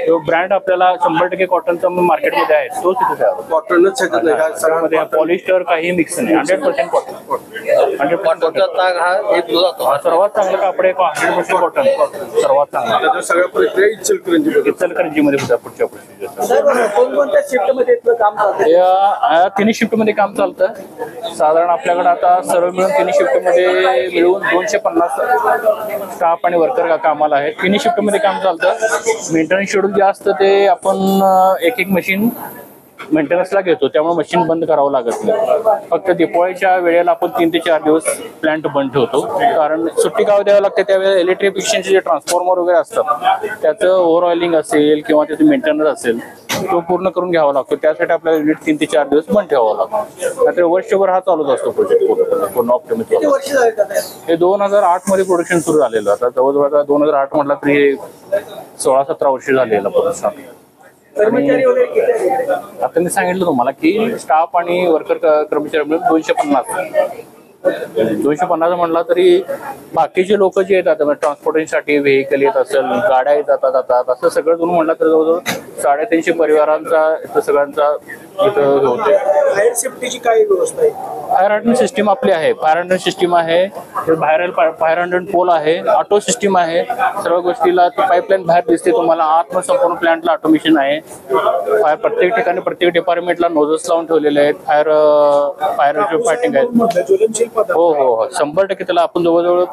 तो ब्रँड आपल्याला 100% कॉटनचा मार्केटमध्ये आहे, तोच इथे आहे. कॉटनच शकत नाही का त्यामध्ये पॉलिस्टर काही मिक्स नाही, 100% कॉटन. 100% कॉटनचा ताग हा घेतला जातो. सर्वात चांगलं कापड आहे 100% कॉटन. सर्वात चांगलं त्याच्या सगळ्या प्रक्रिया इचलकरंजीमध्ये होत्या पुढच्या प्रोसिजर. कोणकोणत्या शिफ्ट मध्ये इथलं काम चालतं? या तिन्ही शिफ्ट मध्ये काम चालतं. साधारण आपल्याकडे आता सर्व मिळून तिन्ही शिफ्ट मध्ये मिळून 250 स्टाफ आणि वर्कर कामाला आहेत. तिन्ही शिफ्ट मध्ये काम चालतं. मेंटेनन्स शेड्यूल जे असतं ते आपण एक मशीन मेंटेनन्सला घेतो, त्यामुळे मशीन बंद करावं लागत नाही. फक्त दिवाळीच्या वेळेला आपण 3 ते 4 दिवस प्लांट बंद ठेवतो, कारण सुट्टी गाव द्यावं लागते. त्यावेळेला इलेक्ट्रिफिकेशनचे जे ट्रान्सफॉर्मर वगैरे असतात त्याचं ओव्हर ऑइलिंग असेल किंवा त्याचं मेंटेनन्स असेल तो पूर्ण करून घ्यावा लागतो. त्यासाठी आपल्याला युनिट 3 ते 4 दिवस बंद ठेवावं लागतं. नाहीतर वर्षभर हा चालूच असतो प्रोजेक्ट पूर्ण ऑप्टिमिक. हे 2008 मध्ये प्रोडक्शन सुरू झालेलं. आता जवळजवळ 2008 म्हटलं तरी 16-17 वर्ष झालेलं प्रोडक्शन. कर्मचारी वगैरे किती आहेत? आता मी सांगितलं तुम्हाला की स्टाफ आणि वर्कर कर्मचारी मिळून 250 म्हणला तरी बाकीचे लोक जे येतात ट्रान्सपोर्टेशनसाठी व्हेकल येत असेल, गाड्या जातात, असं सगळं तुम्ही म्हणला तर जवळजवळ 350 परिवारांचा इथं सगळ्यांचा इथं होते. फायर सेफ्टीची काय व्यवस्था आहे? फायर हायड्रंट सिस्टीम आपली आहे. फायर हायड्रंट सिस्टीम आहे, फायर हायड्रंट पोल आहे, ऑटो सिस्टीम आहे. सर्व गोष्टीला पाईपलाईन बाहेर दिसते तुम्हाला. आतमध्ये संपूर्ण प्लांटला ऑटोमेशन आहे. प्रत्येक ठिकाणी प्रत्येक डिपार्टमेंटला नोजल्स लावून ठेवलेले आहेत. फायर फायटिंग आहेत. हो 100% त्याला आपण जवळजवळ